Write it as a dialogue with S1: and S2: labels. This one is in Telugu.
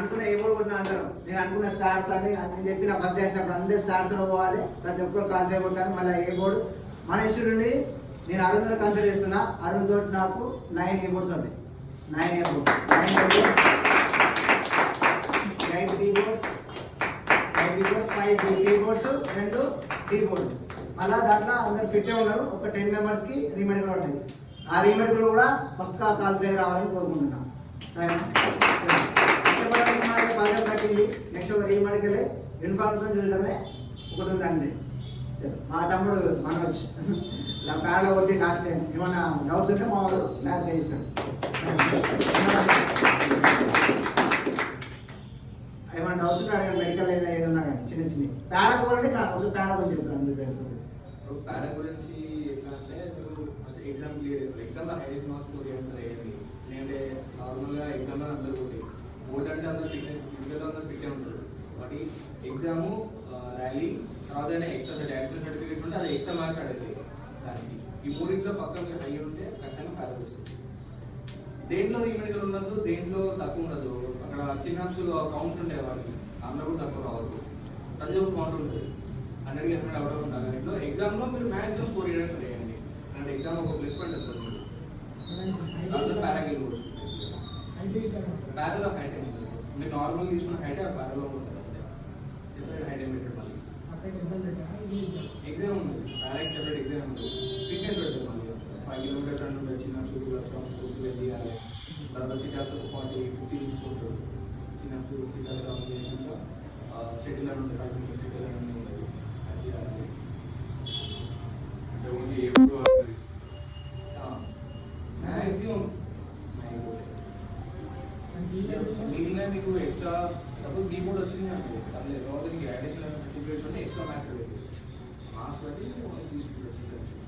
S1: అనుకున్న ఏ బోర్డు కొట్టినా అందరం నేను అనుకున్న స్టార్స్ అని నేను చెప్పిన ఫస్ట్ చేసినప్పుడు అందరు స్టార్స్లో పోవాలి, ప్రతి ఒక్కరు క్వాలిఫై కొట్టాను. మళ్ళీ ఏ బోర్డు మన ఇన్స్టిట్యూట్ నుండి నేను అరుణ్ కన్సిడర్ చేస్తున్నా. అరుణ్ తోటి నాకు 9 ఏ బోర్డ్స్ ఉంటాయి. 9 A boards, 8 B boards, 5 C boards, 2 D boards. మళ్ళీ దాంట్లో అందరు ఫిట్టే ఉన్నారు. ఒక 10 మెంబర్స్కి రీమెడికల్ ఉంటుంది. ఆ రీమెడికల్ కూడా పక్కా క్వాలిఫై రావాలని కోరుకుంటున్నాం. సరే బాగా కట్టింది. నెక్స్ట్ ఒక రీమెడికల్ యూనిఫామ్తో చూడడమే ఒకటి ఉంది అంతే. మా తమ్ముడు మనోజ్ ఇలా ప్యాడ్లో కొట్టి లాస్ట్ టైం ఏమన్నా డౌట్స్ ఉంటే మా వాడు క్లారిఫై చేస్తాడు. ఏమన్నా డౌట్స్ ఉంటే అడగండి. మెడికల్ ఏది ఉన్నా కానీ చిన్న చిన్న ప్యారా పోవాలంటే ప్యారా కొంచెం చెప్తాను అంతే సరిపోతుంది.
S2: ప్యారా గురించి ఎట్లా అంటే మీరు ఫస్ట్ ఎగ్జామ్ క్లియర్ చేసుకోవాలి. ఎగ్జామ్లో హైయెస్ట్ మార్క్స్ స్కోర్ చేయండి ఏంటి లేదంటే నార్మల్గా ఎగ్జామ్లో అందరూ కొట్టి బోర్డు అంటే అందరూ ఫిజికల్లో అందరూ ఫిట్టే ఉంటారు. కాబట్టి ఎగ్జాము ర్యాలీ తర్వాత ఎక్స్ట్రా అడిషనల్ సర్టిఫికేట్స్ ఉంటే అది ఎక్స్ట్రా మార్క్స్ అడుగుతాయి. దానికి ఈ మూడింటిలో పక్కన మీరు హై ఉంటే ఖచ్చితంగా ప్యారా వస్తుంది. దేంట్లో రీమెడికల్ ఉండదు, దేంట్లో తక్కువ ఉండదు. అక్కడ చిన్నప్స్ కౌంట్స్ ఉంటాయి వాటికి, అందులో కూడా తక్కువ రావద్దు. ప్రతి ఒక్క కౌంట్ ఉంటుంది. 100కి ఎస్టిమేట్ అవుట్ ఆఫ్ ఉండాలి. దాంట్లో ఎగ్జామ్లో మీరు మ్యాక్సిమం స్కోర్ చేయడానికి ట్రై చేయండి. అంటే ఎగ్జామ్ ఒక ప్లస్ పాయింట్ వస్తుంది. దాంట్లో ప్యారాగిల్ కోర్స్ ప్యారాలో హైట్ ఏమి ఉంటుంది. మీరు నార్మల్ తీసుకున్న హైట్ ఆ ప్యారాలో ఉంటుంది. అంతే సెపరేట్ హైట్ ఏమి పెట్టారు. మళ్ళీ ఎగ్జామ్ ఉంది. ప్యారాకి సెపరేట్ ఎగ్జామ్ ఉంది. ఫిట్నెస్ పెడతారు. మళ్ళీ 5 కిలోమీటర్స్ అంటే చిన్న చేయాలి. తర్వాత సిటాప్స్ 40-50 తీసుకుంటారు. చిన్న సిటాప్స్ రౌండ్ చేసినాక షెడ్యూల్ అని ఉంటుంది. 5 minutes షెడ్యూల్ అని ఉంటుంది. అది చేయాలి. మ్యాక్సిమం మిగిలిన మీకు ఎక్స్ట్రా సపోజ్ బీ బోర్డ్ వచ్చింది అంటే తర్వాత మీకు అడిషనల్ సర్టిఫికేట్స్ ఉంటే ఎక్స్ట్రా మ్యాథ్స్ అడుగుతుంది. మార్క్స్ బట్టి తీసుకుంటారు.